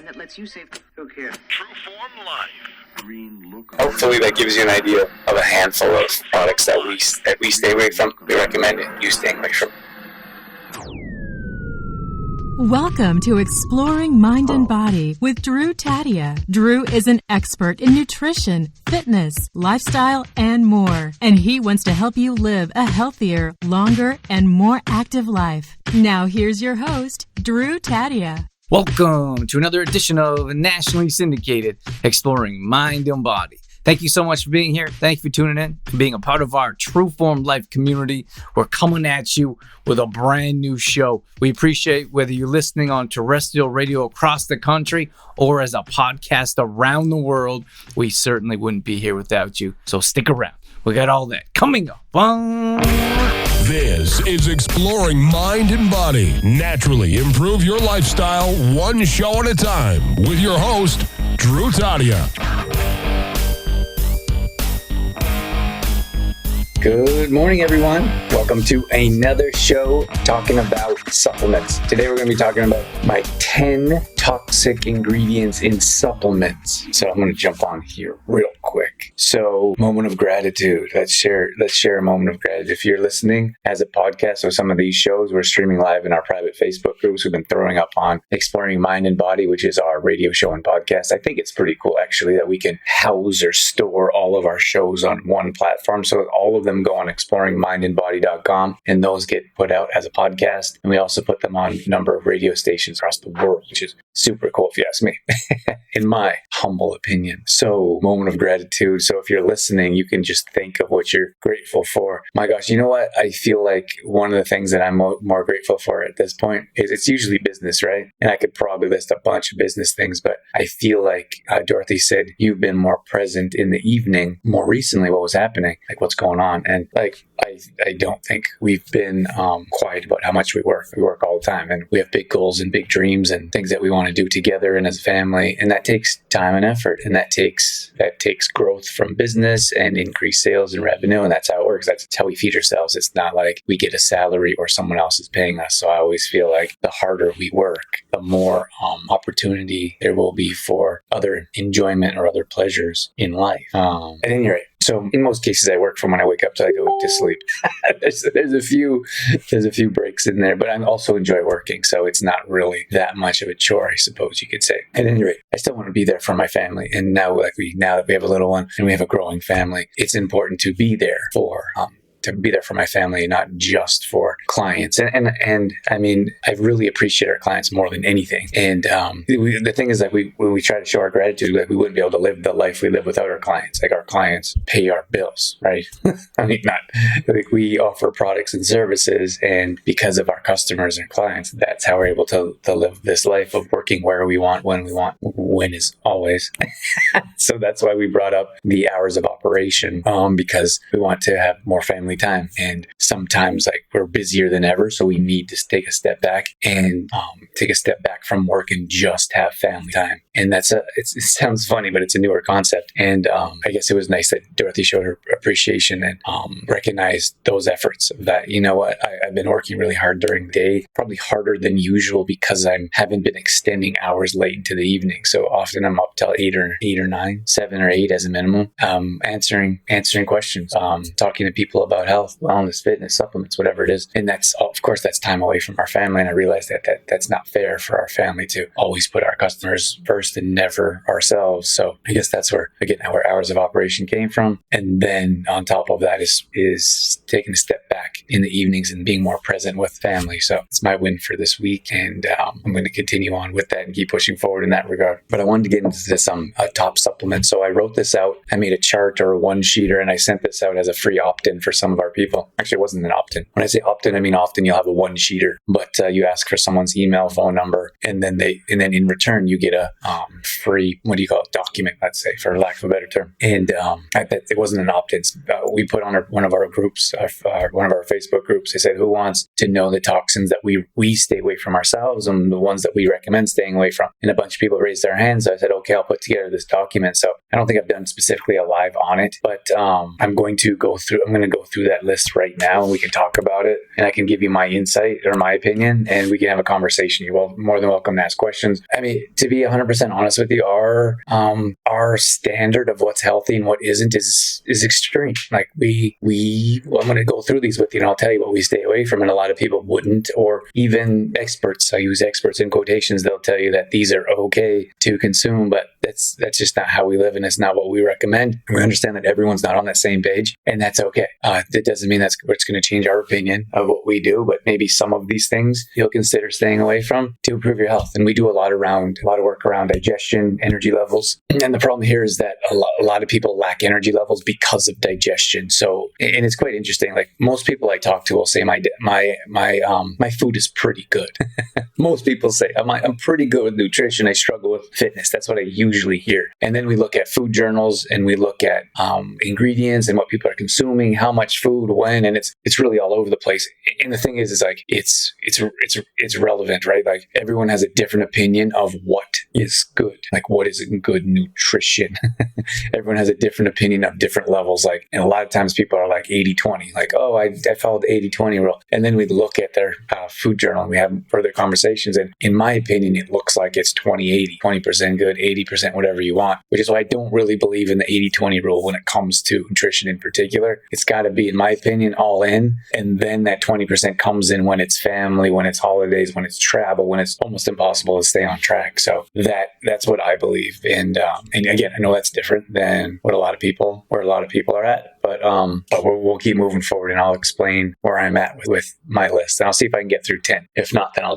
that lets you save. Look here. TrueFormLife. Green look. Hopefully that gives you an idea of a handful of products that we stay away from. We recommend it. You staying away from. Welcome to Exploring Mind and Body with Drew Taddia. Drew is an expert in nutrition, fitness, lifestyle, and more. And he wants to help you live a healthier, longer, and more active life. Now here's your host, Drew Taddia. Welcome to another edition of nationally syndicated Exploring Mind and Body. Thank you so much for being here. Thank you for tuning in, for being a part of our TrueFormLife community. We're coming at you with a brand new show. We appreciate whether you're listening on terrestrial radio across the country or as a podcast around the world. We certainly wouldn't be here without you. So stick around. We got all that coming up. This is Exploring Mind and Body. Naturally improve your lifestyle one show at a time with your host, Drew Taddia. Good morning, everyone. Welcome to another show talking about supplements. Today we're going to be talking about my 10 toxic ingredients in supplements. So I'm going to jump on here real quick. So, moment of gratitude. Let's share a moment of gratitude. If you're listening as a podcast or some of these shows, we're streaming live in our private Facebook groups. We've been throwing up on Exploring Mind and Body, which is our radio show and podcast. I think it's pretty cool, actually, that we can house or store all of our shows on one platform. So all of them go on exploringmindandbody.com, and those get put out as a podcast. And we also put them on a number of radio stations across the world, which is super cool if you ask me, in my humble opinion. So, moment of gratitude. So if you're listening, you can just think of what you're grateful for. My gosh, you know what? I feel like one of the things that I'm more grateful for at this point is it's usually business, right? And I could probably list a bunch of business things, but I feel like Dorothy said, you've been more present in the evening more recently. What was happening? Like what's going on? And like, I don't think we've been quiet about how much we work. We work all the time, and we have big goals and big dreams and things that we want to do together and as a family. And that takes time and effort, and that takes growth from business and increased sales and revenue. And that's how it works. That's how we feed ourselves. It's not like we get a salary or someone else is paying us. So I always feel like the harder we work, the more opportunity there will be for other enjoyment or other pleasures in life. At any rate, so in most cases, I work from when I wake up till I go to sleep. there's a few breaks in there, but I also enjoy working, so it's not really that much of a chore, I suppose you could say. At any rate, I still want to be there for my family, and now that we have a little one and we have a growing family, it's important to be there for my family, not just for clients. And I mean, I really appreciate our clients more than anything. And the thing is that when we try to show our gratitude, like we wouldn't be able to live the life we live without our clients. Like our clients pay our bills, right? I mean, like we offer products and services, and because of our customers and clients, that's how we're able to live this life of working where we want, when we want. When is always. So that's why we brought up the hours of operation, because we want to have more family time, and sometimes like we're busier than ever, so we need to take a step back and take a step back from work and just have family time. And it sounds funny, but it's a newer concept. And I guess it was nice that Dorothy showed her appreciation and recognized those efforts of that. You know what? I've been working really hard during the day, probably harder than usual because I haven't been extending hours late into the evening. So often I'm up till 8 or 9, 7 or 8 as a minimum, answering questions, talking to people about health, wellness, fitness, supplements, whatever it is. And that's time away from our family. And I realized that's not fair for our family to always put our customers first and never ourselves. So I guess that's where our hours of operation came from. And then on top of that is taking a step back in the evenings and being more present with family. So it's my win for this week. And I'm going to continue on with that and keep pushing forward in that regard. But I wanted to get into this top supplement. So I wrote this out. I made a chart or a one-sheeter, and I sent this out as a free opt-in for some of our people. Actually, it wasn't an opt-in. When I say opt-in, I mean often you'll have a one-sheeter, but you ask for someone's email, phone number, and then in return you get a free, document, let's say, for lack of a better term. And I bet it wasn't an opt-in. We put on one of our groups, one of our Facebook groups. They said, who wants to know the toxins that we stay away from ourselves and the ones that we recommend staying away from? And a bunch of people raised their hands. So I said, okay, I'll put together this document. So I don't think I've done specifically a live on it, but I'm going to go through that list right now, and we can talk about it, and I can give you my insight or my opinion, and we can have a conversation. You're more than welcome to ask questions. I mean, to be 100% honest with you, our standard of what's healthy and what isn't is extreme. Like I'm going to go through these with you, and I'll tell you what we stay away from, and a lot of people wouldn't, or even experts. I use experts in quotations. They'll tell you that these are okay to consume, but that's just not how we live, and it's not what we recommend. We understand that everyone's not on that same page, and that's okay. That doesn't mean that's what's going to change our opinion of what we do, but maybe some of these things you'll consider staying away from to improve your health. And we do a lot of work around digestion, energy levels. And the problem here is that a lot of people lack energy levels because of digestion. So, and it's quite interesting. Like most people I talk to will say my food is pretty good. Most people say I'm pretty good with nutrition. I struggle with fitness. That's what I usually hear. And then we look at food journals and we look at ingredients and what people are consuming, how much food, when, and it's really all over the place. And the thing is like it's relevant, right? Like everyone has a different opinion of what is good, like what is good nutrition. Everyone has a different opinion of different levels. Like, and a lot of times people are like 80-20, like, oh, I followed the 80-20 rule. And then we look at their food journal and we have further conversations. And in my opinion, it looks like it's 20-80, 20% good, 80% whatever you want, which is why I don't really believe in the 80-20 rule when it comes to nutrition in particular. It's got to be, in my opinion, all in. And then that 20% comes in when it's family, when it's holidays, when it's travel, when it's almost impossible to stay on track. So that's what I believe. And again, I know that's different than where a lot of people are at. But we'll keep moving forward, and I'll explain where I'm at with my list. And I'll see if I can get through 10. If not, then I'll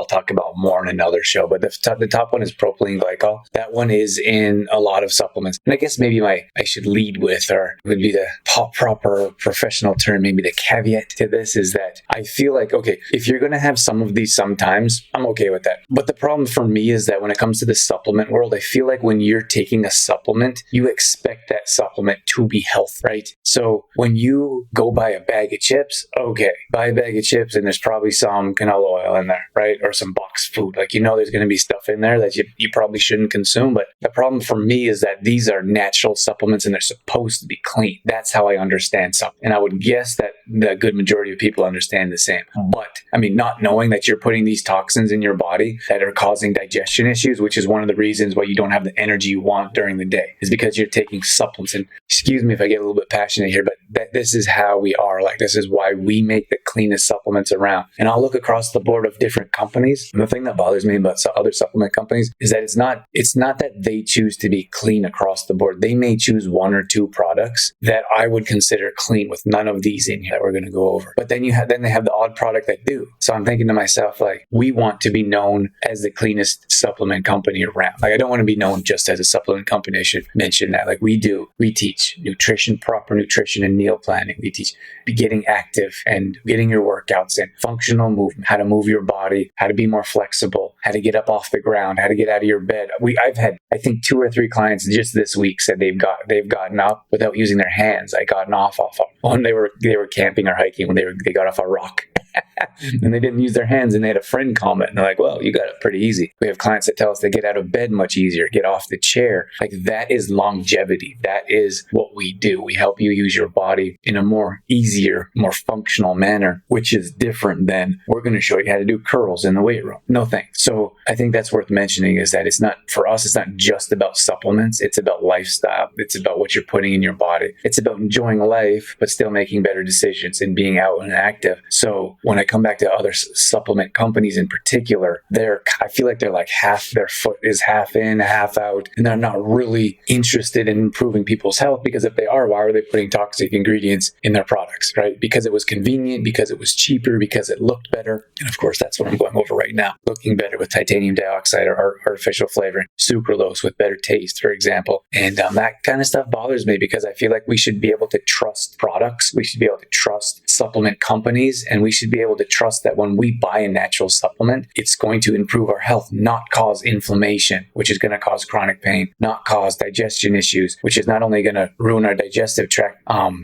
talk about more in another show. But the top one is propylene glycol. That one is in a lot of supplements. And I guess maybe I should lead with, or would be the proper professional term, maybe the caveat to this is that I feel like, okay, if you're going to have some of these sometimes, I'm okay with that. But the problem for me is that when it comes to the supplement world, I feel like when you're taking a supplement, you expect that supplement to be healthy, right? So when you go buy a bag of chips, okay, buy a bag of chips and there's probably some canola oil in there, right? Or some boxed food. Like, there's going to be stuff in there that you probably shouldn't consume. But the problem for me is that these are natural supplements and they're supposed to be clean. That's how I understand something. And I would guess that the good majority of people understand the same. But I mean, not knowing that you're putting these toxins in your body that are causing digestion issues, which is one of the reasons why you don't have the energy you want during the day, is because you're taking supplements. And excuse me if I get a little bit passionate here, but this is how we are. Like, this is why we make the cleanest supplements around. And I'll look across the board of different companies. And the thing that bothers me about other supplement companies is that it's not that they choose to be clean across the board. They may choose one or two products that I would consider clean with none of these in here that we're going to go over. But then they have the odd product that do. So I'm thinking to myself, like, we want to be known as the cleanest supplement company around. Like, I don't want to be known just as a supplement company. I should mention that. Like, we teach nutrition, proper nutrition and meal planning. We teach getting active and getting your workouts in, functional movement, how to move your body, how to be more flexible, how to get up off the ground, how to get out of your bed. I've had, I think, 2 or 3 clients just this week said they've gotten up without using their hands. I gotten off when they were camping or hiking, when they got off a rock. And they didn't use their hands, and they had a friend comment, and they're like, well, you got it pretty easy. We have clients that tell us they get out of bed much easier, get off the chair. Like, that is longevity. That is what we do. We help you use your body in a more easier, more functional manner, which is different than we're going to show you how to do curls in the weight room. No thanks. So I think that's worth mentioning, is that it's not just about supplements. It's about lifestyle. It's about what you're putting in your body. It's about enjoying life, but still making better decisions and being out and active. So when I come back to other supplement companies in particular, I feel like they're like their foot is half in, half out, and they're not really interested in improving people's health, because if they are, why are they putting toxic ingredients in their products, right? Because it was convenient, because it was cheaper, because it looked better. And of course, that's what I'm going over right now. Looking better with titanium dioxide or artificial flavoring, sucralose with better taste, for example. And that kind of stuff bothers me, because I feel like we should be able to trust products. We should be able to trust supplement companies, and we should be able to trust that when we buy a natural supplement, it's going to improve our health, not cause inflammation, which is going to cause chronic pain, not cause digestion issues, which is not only going to ruin our digestive tract,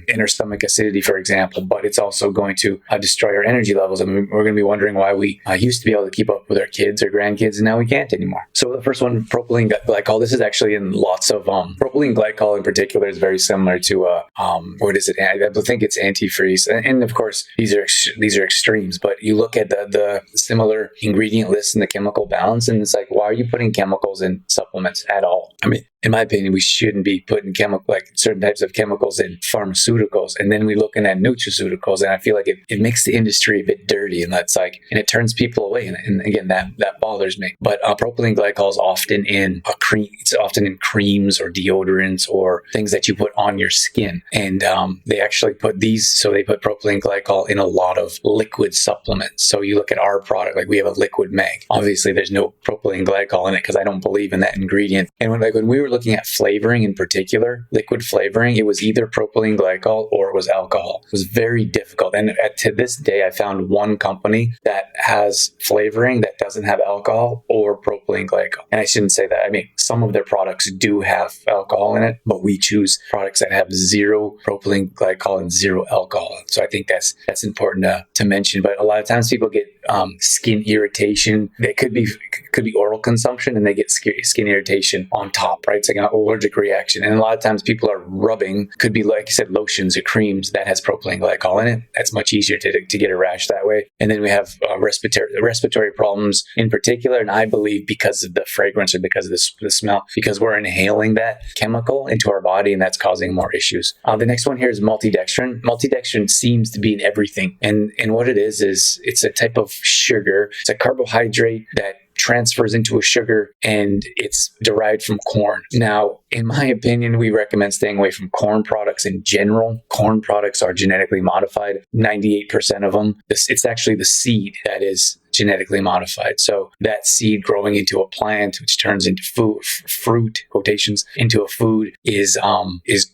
inner stomach acidity, for example, but it's also going to destroy our energy levels. And we're going to be wondering why we used to be able to keep up with our kids or grandkids, and now we can't anymore. So the first one, propylene glycol. This is actually in lots of propylene glycol in particular is very similar to what is it? I think it's antifreeze, and of course these are extremes. But you look at the similar ingredient lists in the chemical balance, and it's like, why are you putting chemicals in supplements at all? I mean, in my opinion, we shouldn't be putting certain types of chemicals in pharmaceuticals. And then we're looking at nutraceuticals, and I feel like it makes the industry a bit dirty, and it turns people away. And again, that bothers me. But propylene glycol is often in a cream. It's often in creams or deodorants or things that you put on your skin. And they actually put they put propylene glycol in a lot of liquid supplements. So you look at our product, like we have a liquid mag. Obviously, there's no propylene glycol in it because I don't believe in that ingredient. And when we were looking at flavoring in particular, liquid flavoring, it was either propylene glycol or it was alcohol. It was very difficult. And to this day, I found one company that has flavoring that doesn't have alcohol or propylene glycol. And I shouldn't say that. I mean, some of their products do have alcohol in it, but we choose products that have zero propylene glycol and zero alcohol. So I think that's important to mention. But a lot of times people get skin irritation. It could be oral consumption, and they get skin irritation on top, right? It's like an allergic reaction. And a lot of times people are rubbing, could be like you said, lotions or creams that has propylene glycol in it. That's much easier to get a rash that way. And then we have respiratory problems in particular. And I believe because of the fragrance or because of the smell, because we're inhaling that chemical into our body, and that's causing more issues. The next one here is multidextrin. Multidextrin seems to be in everything. And what it is it's a type of sugar. It's a carbohydrate that transfers into a sugar, and it's derived from corn. Now, in my opinion, we recommend staying away from corn products in general. Corn products are genetically modified. 98% of them. It's actually the seed that is genetically modified. So that seed growing into a plant, which turns into fruit, quotations, into a food, is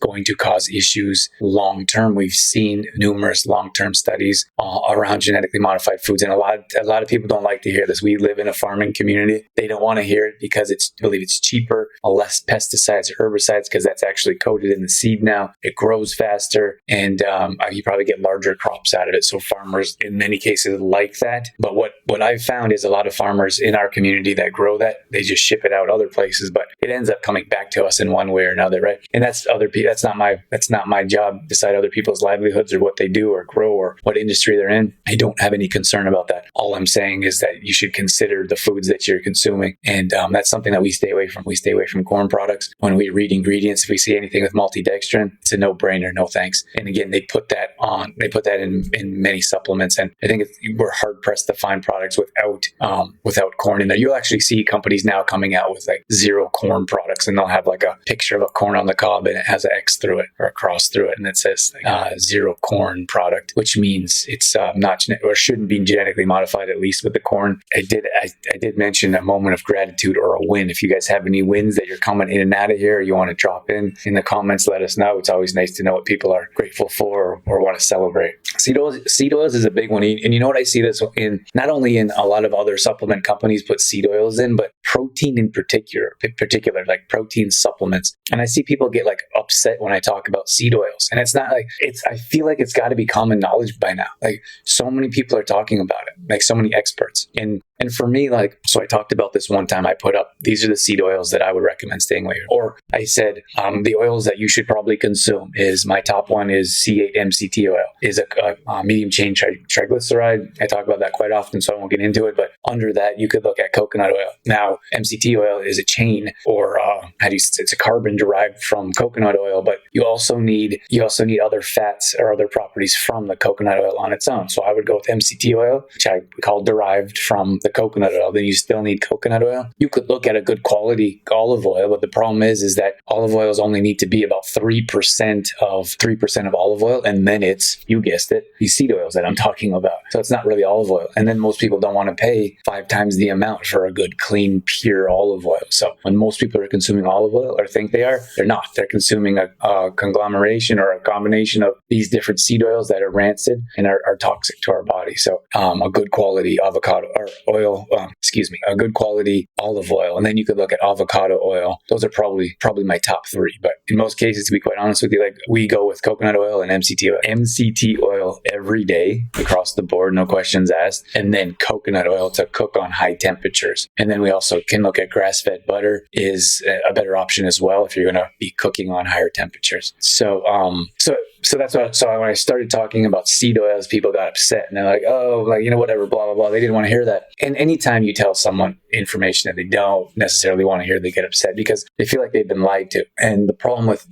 going to cause issues long term. We've seen numerous long-term studies around genetically modified foods, and a lot of people don't like to hear this. We live in a farming community. They don't want to hear it because I believe it's cheaper, less pesticides or herbicides, because that's actually coated in the seed now. It grows faster, and you probably get larger crops out of it. So farmers, in many cases, like that. But what I've found is a lot of farmers in our community that grow that, they just ship it out other places, but it ends up coming back to us in one way or another, right? And that's other people. That's not my job to decide other people's livelihoods or what they do or grow or what industry they're in. I don't have any concern about that. All I'm saying is that you should consider the foods that you're consuming, and that's something that we stay away from. We stay away from corn products. When we read ingredients, if we see anything with multidextrin, it's a no-brainer, no thanks. And again, they put that in many supplements, and I think we're hard pressed to find products without corn in there. You'll actually see companies now coming out with like zero corn products, and they'll have like a picture of a corn on the cob, and it has an X through it or a cross through it, and it says zero corn product, which means it's not or shouldn't be genetically modified, at least with the corn. I did mention a moment of gratitude or a win. If you guys have any wins that you're coming in and out of here, or you want to drop in the comments, let us know. It's always nice to know what people are grateful for or want to celebrate. Seed oils is a big one, and you know what I see this in, not only in a lot of other supplement companies put seed oils in, but protein in particular, like protein supplements. And I see people get like upset when I talk about seed oils, and it's not like I feel like it's got to be common knowledge by now. Like so many people are talking about it, like so many experts. And for me, so I talked about this one time. I put up, these are the seed oils that I would recommend staying away from. Or I said, the oils that you should probably consume is, my top one is C8 MCT oil, is a medium chain triglyceride. I talk about that quite often, so I won't get into it. But under that, you could look at coconut oil. Now, MCT oil is a chain, or it's a carbon derived from coconut oil, but you also need other fats or other properties from the coconut oil on its own. So I would go with MCT oil, which I call derived from the coconut oil, then you still need coconut oil. You could look at a good quality olive oil, but the problem is that olive oils only need to be about 3% of olive oil, and then it's, you guessed it, these seed oils that I'm talking about. So it's not really olive oil. And then most people don't want to pay 5 times the amount for a good, clean, pure olive oil. So when most people are consuming olive oil or think they are, they're not. They're consuming a conglomeration or a combination of these different seed oils that are rancid and are toxic to our body. So a good quality avocado or oil, a good quality olive oil. And then you could look at avocado oil. Those are probably my top 3. But in most cases, to be quite honest with you, like we go with coconut oil and MCT oil every day across the board, no questions asked. And then coconut oil to cook on high temperatures. And then we also can look at grass-fed butter is a better option as well if you're going to be cooking on higher temperatures. So that's what. So when I started talking about seed oils, people got upset and they're like, "Oh, like whatever, blah blah blah." They didn't want to hear that. And anytime you tell someone information that they don't necessarily want to hear, they get upset because they feel like they've been lied to. And the problem with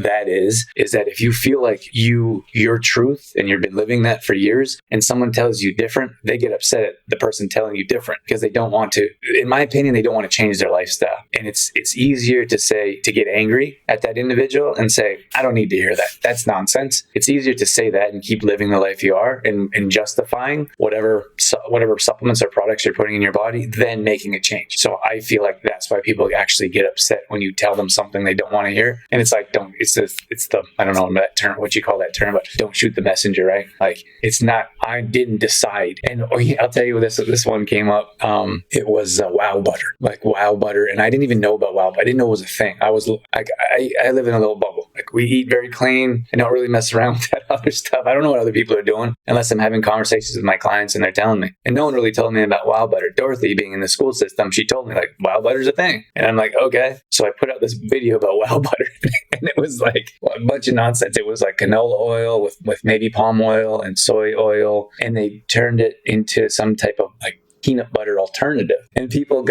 that is that if you feel like your truth and you've been living that for years, and someone tells you different, they get upset at the person telling you different because they don't want to. In my opinion, they don't want to change their lifestyle. And it's easier to get angry at that individual and say, "I don't need to hear that. That's nonsense." It's easier to say that and keep living the life you are and justifying whatever supplements or products you're putting in your body than making a change. So I feel like that's why people actually get upset when you tell them something they don't want to hear. And it's like, I don't know that term, what you call that term, but don't shoot the messenger, right? Like it's not, I didn't decide. And I'll tell you this one came up. It was wow butter. And I didn't even know about wow butter. I didn't know it was a thing. I was like, I live in a little bubble. Like we eat very clean. I don't really mess around with that other stuff. I don't know what other people are doing unless I'm having conversations with my clients and they're telling me. And no one really told me about wow butter. Dorothy, being in the school system, she told me like wow butter's a thing. And I'm like, okay. So I put out this video about wow butter and it was like a bunch of nonsense. It was like canola oil with maybe palm oil and soy oil. And they turned it into some type of like peanut butter alternative, and people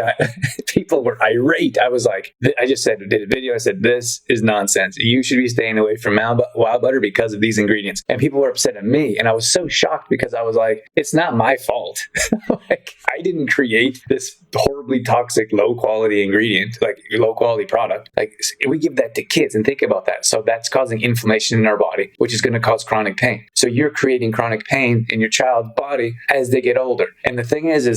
were irate. I was like, did a video. I said, this is nonsense. You should be staying away from wow butter because of these ingredients. And people were upset at me, and I was so shocked because I was like, it's not my fault. Like I didn't create this horribly toxic, low quality ingredient, like low quality product. Like we give that to kids, and think about that. So that's causing inflammation in our body, which is going to cause chronic pain. So you're creating chronic pain in your child's body as they get older. And the thing is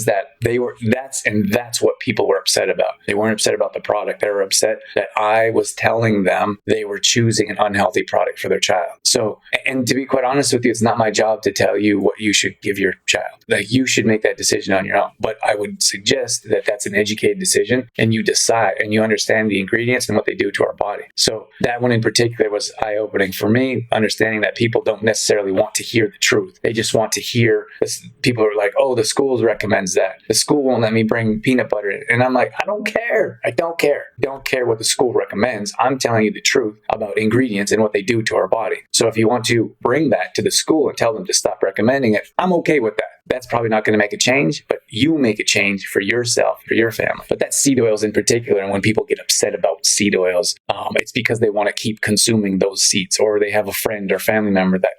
that's what people were upset about. They weren't upset about the product. They were upset that I was telling them they were choosing an unhealthy product for their child. So, and to be quite honest with you, it's not my job to tell you what you should give your child. Like you should make that decision on your own. But I would suggest that that's an educated decision and you decide and you understand the ingredients and what they do to our body. So that one in particular was eye-opening for me, understanding that people don't necessarily want to hear the truth. They just want to hear this. People are like, oh, the schools recommends that. The school won't let me bring peanut butter in. And I'm like, I don't care. I don't care. Don't care what the school recommends. I'm telling you the truth about ingredients and what they do to our body. So if you want to bring that to the school and tell them to stop recommending it, I'm okay with that. That's probably not going to make a change, but you make a change for yourself, for your family. But that's seed oils in particular. And when people get upset about seed oils, it's because they want to keep consuming those seeds, or they have a friend or family member that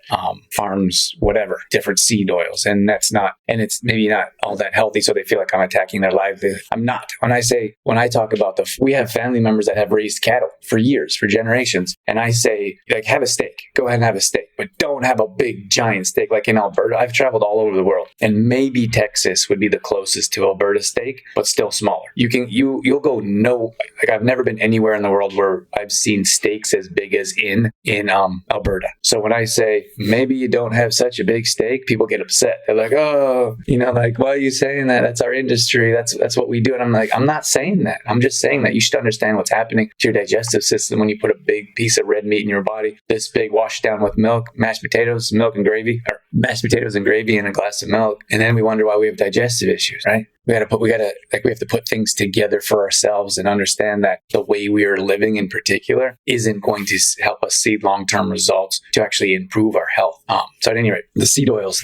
farms whatever, different seed oils. And it's maybe not all that healthy. So they feel like I'm attacking their livelihood. I'm not. When I talk about we have family members that have raised cattle for years, for generations. And I say, like, have a steak. Go ahead and have a steak, but don't have a big giant steak like in Alberta. I've traveled all over the world. And maybe Texas would be the closest to Alberta steak, but still smaller. You'll go like I've never been anywhere in the world where I've seen steaks as big as in Alberta. So when I say maybe you don't have such a big steak, people get upset. They're like, oh, like, why are you saying that? That's our industry. That's what we do. And I'm like, I'm not saying that. I'm just saying that you should understand what's happening to your digestive system when you put a big piece of red meat in your body, this big, washed down with milk, mashed potatoes, milk and gravy, or mashed potatoes and gravy and a glass of milk. And then we wonder why we have digestive issues, right? We have to put things together for ourselves and understand that the way we are living in particular isn't going to help us see long-term results to actually improve our health. So at any rate, these seed oils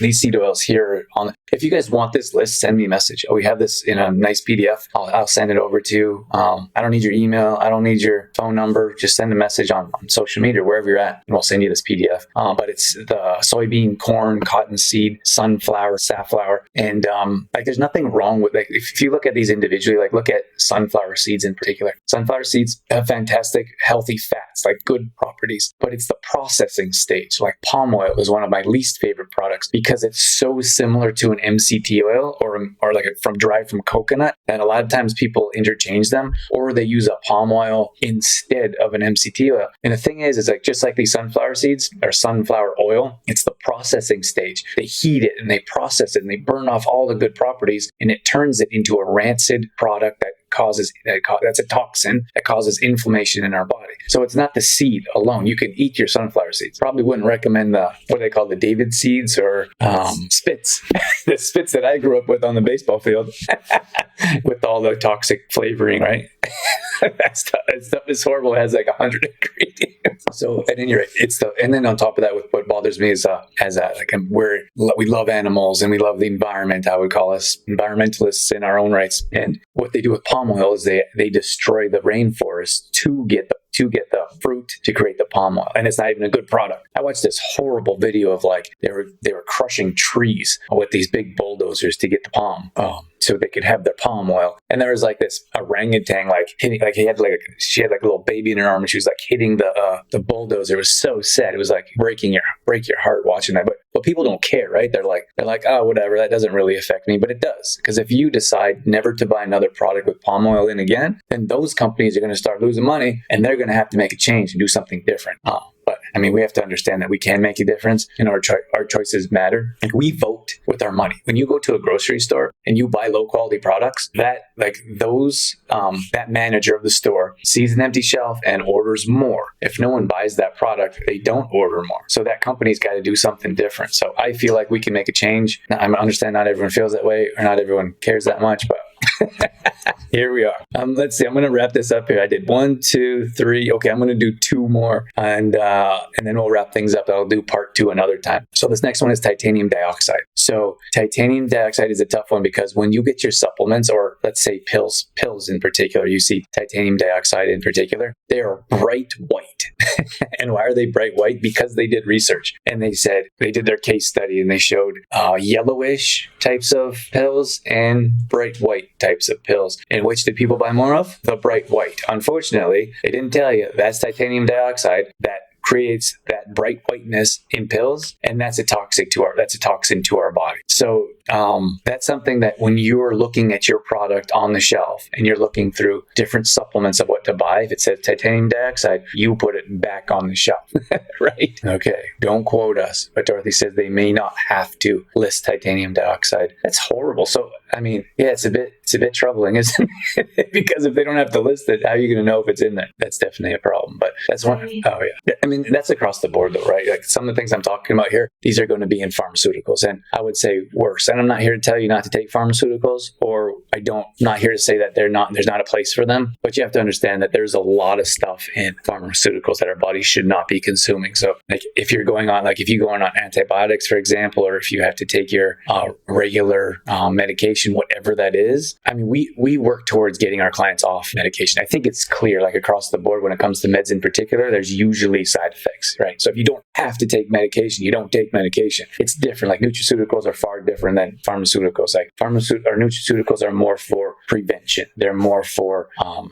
here if you guys want this list, send me a message. We have this in a nice PDF. I'll send it over to you. I don't need your email. I don't need your phone number. Just send a message on social media, wherever you're at, and we'll send you this PDF. But it's the soybean, corn, cottonseed, sunflower, safflower. And there's nothing wrong with like if you look at these individually, like look at sunflower seeds in particular. Sunflower seeds have fantastic, healthy fats, like good properties, but it's the processing stage. Like palm oil is one of my least favorite products because it's so similar to an MCT oil or like derived from coconut. And a lot of times people interchange them, or they use a palm oil instead of an MCT oil. And the thing is like just like these sunflower seeds or sunflower oil, it's the processing stage. They heat it and they process it and they burn off all the good properties, and it turns it into a rancid product that's a toxin that causes inflammation in our body. So it's not the seed alone. You can eat your sunflower seeds. Probably wouldn't recommend what they call the David seeds or spits. The spits that I grew up with on the baseball field with all the toxic flavoring, right? that stuff is horrible. It has like 100 ingredients. So at any rate, and then on top of that, what bothers me is we love animals and we love the environment. I would call us environmentalists in our own rights. And what they do with palm oil is they destroy the rainforest to get the fruit to create the palm oil, and it's not even a good product. I watched this horrible video of like they were crushing trees with these big bulldozers to get the palm, so they could have their palm oil. And there was like this orangutan hitting, like she had like a little baby in her arm, and she was like hitting the bulldozer. It was so sad. It was like break your heart watching that. But people don't care, right? They're like, oh, whatever, that doesn't really affect me, but it does, because if you decide never to buy another product with palm oil in again, then those companies are going to start losing money, and they're going to have to make a change and do something different. But I mean, we have to understand that we can make a difference, and our choices matter. And we vote with our money. When you go to a grocery store and you buy low quality products, that manager of the store sees an empty shelf and orders more. If no one buys that product, they don't order more. So that company's got to do something different. So I feel like we can make a change. Now, I understand not everyone feels that way, or not everyone cares that much, but here we are. Let's see. I'm going to wrap this up here. I did 1, 2, 3. Okay, I'm going to do 2 more, and then we'll wrap things up. I'll do part 2 another time. So this next one is titanium dioxide. So titanium dioxide is a tough one because when you get your supplements, or let's say pills in particular, you see titanium dioxide in particular, they are bright white. And why are they bright white? Because they did research, and they did their case study, and they showed yellowish types of pills and bright white types of pills. And which did people buy more of? The bright white. Unfortunately, they didn't tell you that's titanium dioxide that creates that bright whiteness in pills, and that's a toxin to our body. So that's something that when you're looking at your product on the shelf and you're looking through different supplements of what to buy, if it says titanium dioxide, you put it back on the shelf, right? Okay, don't quote us, but Dorothy says they may not have to list titanium dioxide. That's horrible. So I mean, yeah, it's a bit troubling, isn't it? Because if they don't have to list it, how are you going to know if it's in there? That's definitely a problem. But that's one. Oh yeah. I mean, that's across the board though, right? Like some of the things I'm talking about here, these are going to be in pharmaceuticals, and I would say worse. And I'm not here to tell you not to take pharmaceuticals, or not here to say that there's not a place for them. But you have to understand that there's a lot of stuff in pharmaceuticals that our bodies should not be consuming. So like if you're going on antibiotics, for example, or if you have to take your regular medication, whatever that is. I mean, we work towards getting our clients off medication. I think it's clear, like across the board when it comes to meds in particular, there's usually side effects, right? So if you don't have to take medication, you don't take medication. It's different. Like nutraceuticals are far different than pharmaceuticals. Like nutraceuticals are more for prevention. They're more for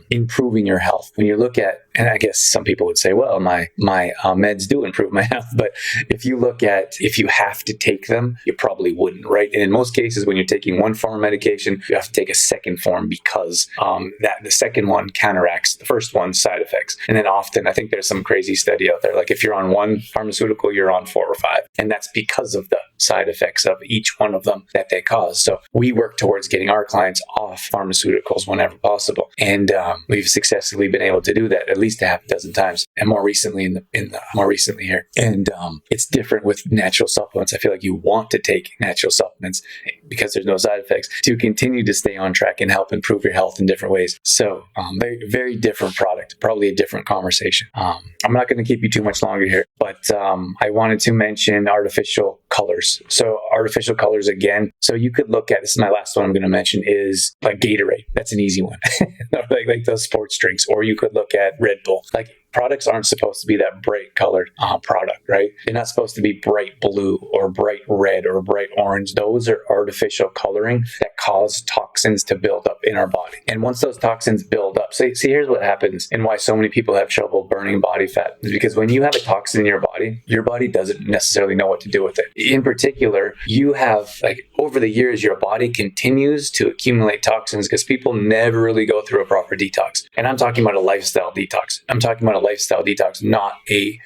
improving your health. When you look at, and I guess some people would say, well, my meds do improve my health. But if you have to take them, you probably wouldn't, right? And in most cases, when you're taking one form of medication, you have to take a second form because the second one counteracts the first one's side effects. And then often, I think there's some crazy study out there, like if you're on one pharmaceutical, you're on 4 or 5. And that's because of the side effects of each one of them that they cause. So we work towards getting our clients off pharmaceuticals whenever possible. And we've successfully been able to do that at least a half a dozen times. And more recently here. And it's different with natural supplements. I feel like you want to take natural supplements because there's no side effects to continue to stay on track and help improve your health in different ways. So very, very different product, probably a different conversation. I'm not going to keep you too much longer here, but I wanted to mention artificial colors. So artificial colors again. So you could look at, this is my last one I'm going to mention, is like Gatorade. That's an easy one. like those sports drinks. Or you could look at Red Bull. Like products aren't supposed to be that bright colored product, right? They're not supposed to be bright blue or bright red or bright orange. Those are artificial coloring that cause toxins to build up in our body. And once those toxins build up, see, here's what happens and why so many people have trouble burning body fat is because when you have a toxin in your body doesn't necessarily know what to do with it. In particular, you have, like, over the years, your body continues to accumulate toxins because people never really go through a proper detox. And I'm talking about a lifestyle detox. I'm talking about a lifestyle detox, not a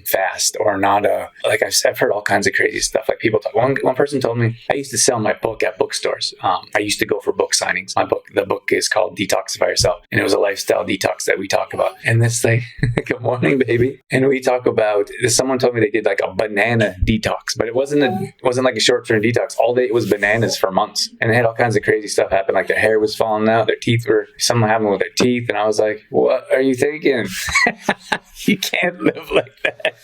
fast or not a, like I've heard all kinds of crazy stuff. Like people talk, one person told me, I used to sell my book at bookstores. I used to go for book signings. The book is called Detoxify Yourself. And it was a lifestyle detox that we talk about. And this thing, good morning, baby. And we talk about, someone told me they did like a banana detox, but it wasn't like a short-term detox. All day it was bananas for months. And they had all kinds of crazy stuff happen. Like their hair was falling out, their teeth were, something happened with their teeth. And I was like, what are you thinking? You can't live like that.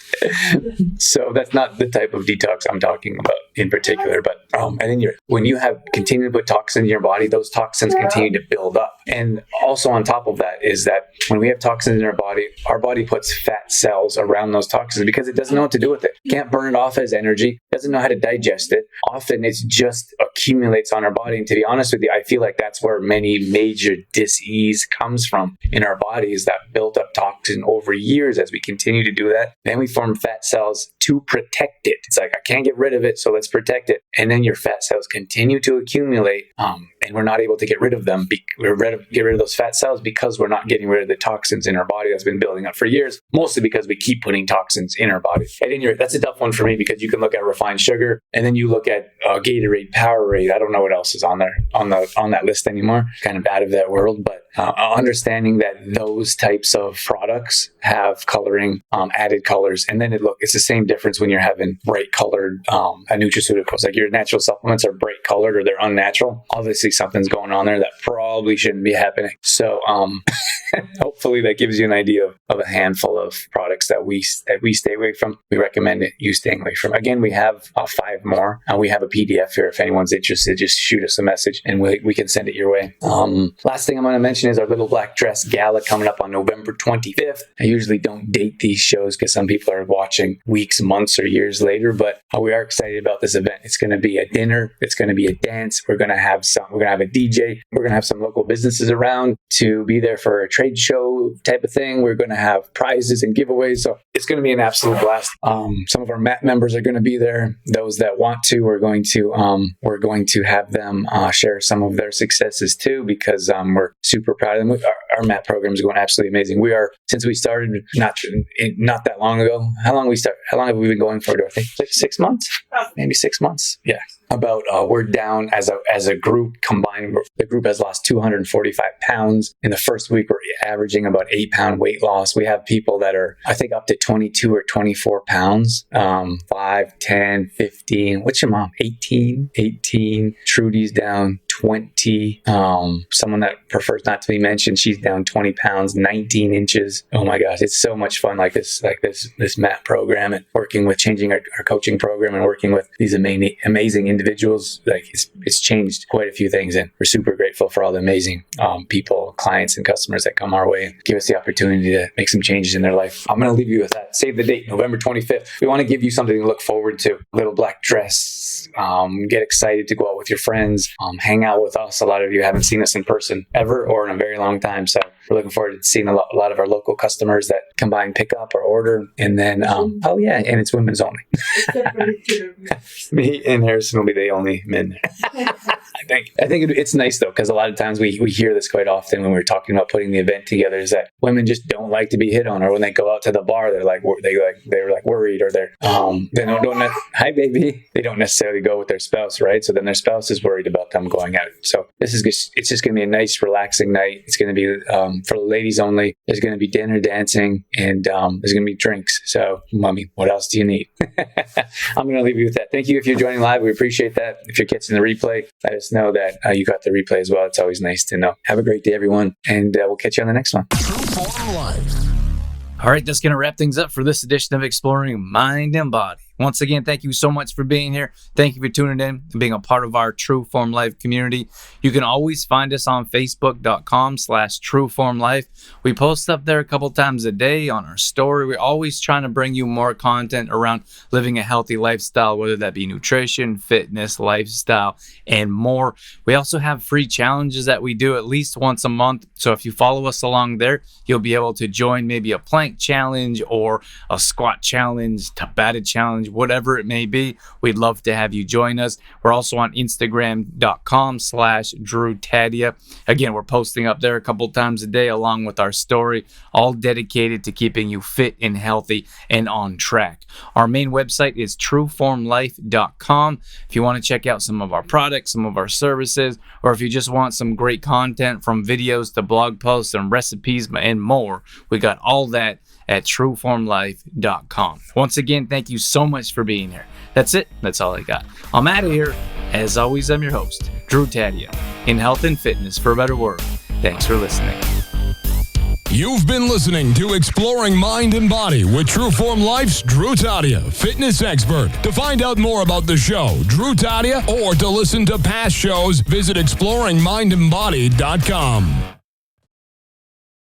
So that's not the type of detox I'm talking about in particular. But and then when you have continue to put toxins in your body, those toxins continue to build up. And also on top of that is that when we have toxins in our body puts fat cells around those toxins because it doesn't know what to do with it. Can't burn it off as energy, doesn't know how to digest it. Often it's just accumulates on our body. And to be honest with you, I feel like that's where many major dis-ease comes from in our bodies, that built up toxin over years. As we continue to do that, then we form fat cells to protect it. It's like, I can't get rid of it, so let's protect it. And then your fat cells continue to accumulate, and we're not able to get rid of them. Get rid of those fat cells because we're not getting rid of the toxins in our body that's been building up for years, mostly because we keep putting toxins in our body. And that's a tough one for me because you can look at refined sugar, and then you look at Gatorade, Powerade. I don't know what else is on there on that list anymore. Kind of out of that world, but understanding that those types of products have coloring, added colors, and then it's the same difference when you're having bright colored nutraceuticals. Like your natural supplements are bright colored or they're unnatural. Obviously something's going on there that probably shouldn't be happening. So hopefully that gives you an idea of a handful of products that we stay away from. We recommend you staying away from. Again, we have 5 more. We have a PDF here. If anyone's interested, just shoot us a message and we can send it your way. Last thing I'm going to mention is our Little Black Dress Gala coming up on November 25th. I usually don't date these shows because some people are watching weeks, months, or years later, but we are excited about this event. It's going to be a dinner. It's going to be a dance. We're going to have a DJ. We're going to have some local businesses around to be there for a trade show type of thing. We're going to have prizes and giveaways. So it's going to be an absolute blast. Some of our MAP members are going to be there. Those that want to, we're going to have them share some of their successes too, because we're super proud of them. Our MAP program is going absolutely amazing. We are, since we started not that long ago. How long have we been going for, Dorothy? Like 6 months? Maybe 6 months. Yeah. We're down as a group combined. The group has lost 245 pounds. In the first week, we're averaging about 8-pound weight loss. We have people that are, I think, up to 22 or 24 pounds, 5, 10, 15. What's your mom? 18. Trudy's down 20. Someone that prefers not to be mentioned, she's down 20 pounds, 19 inches. Oh my gosh, it's so much fun like this MAP program, and working with changing our coaching program and working with these amazing individuals. Like it's changed quite a few things, and we're super grateful for all the amazing people, clients, and customers that come our way and give us the opportunity to make some changes in their life. I'm going to leave you with that. Save the date, November 25th. We want to give you something to look forward to. Little Black Dress. Get excited to go out with your friends. Hang out with us. A lot of you haven't seen us in person ever or in a very long time, so we're looking forward to seeing a lot of our local customers that come by and pick up or order. And then, and it's women's only. Me and Harrison will be the only men there. I think it's nice though, because a lot of times we hear this quite often when we're talking about putting the event together, is that women just don't like to be hit on, or when they go out to the bar, they're worried, or they don't hi baby, they don't necessarily go with their spouse, right? So then their spouse is worried about them going out. So it's just going to be a nice, relaxing night. It's going to be for the ladies only. There's going to be dinner, dancing, and there's going to be drinks. So, mommy, what else do you need? I'm going to leave you with that. Thank you if you're joining live. We appreciate that. If you're catching the replay, let us know that you got the replay as well. It's always nice to know. Have a great day, everyone, and we'll catch you on the next one. TrueFormLife. All right, that's going to wrap things up for this edition of Exploring Mind and Body. Once again, thank you so much for being here. Thank you for tuning in and being a part of our TrueFormLife community. You can always find us on Facebook.com/TrueFormLife. We post up there a couple times a day on our story. We're always trying to bring you more content around living a healthy lifestyle, whether that be nutrition, fitness, lifestyle, and more. We also have free challenges that we do at least once a month. So if you follow us along there, you'll be able to join maybe a plank challenge or a squat challenge, Tabata challenge, whatever it may be. We'd love to have you join us. We're also on Instagram.com/Drew Taddia. Again, we're posting up there a couple times a day along with our story, all dedicated to keeping you fit and healthy and on track. Our main website is TrueFormLife.com. If you want to check out some of our products, some of our services, or if you just want some great content from videos to blog posts and recipes and more, we got all that at TrueFormLife.com. Once again, thank you so much for being here. That's it. That's all I got. I'm out of here. As always, I'm your host, Drew Taddia, in health and fitness for a better world. Thanks for listening. You've been listening to Exploring Mind and Body with TrueFormLife's Drew Taddia, fitness expert. To find out more about the show, Drew Taddia, or to listen to past shows, visit exploringmindandbody.com.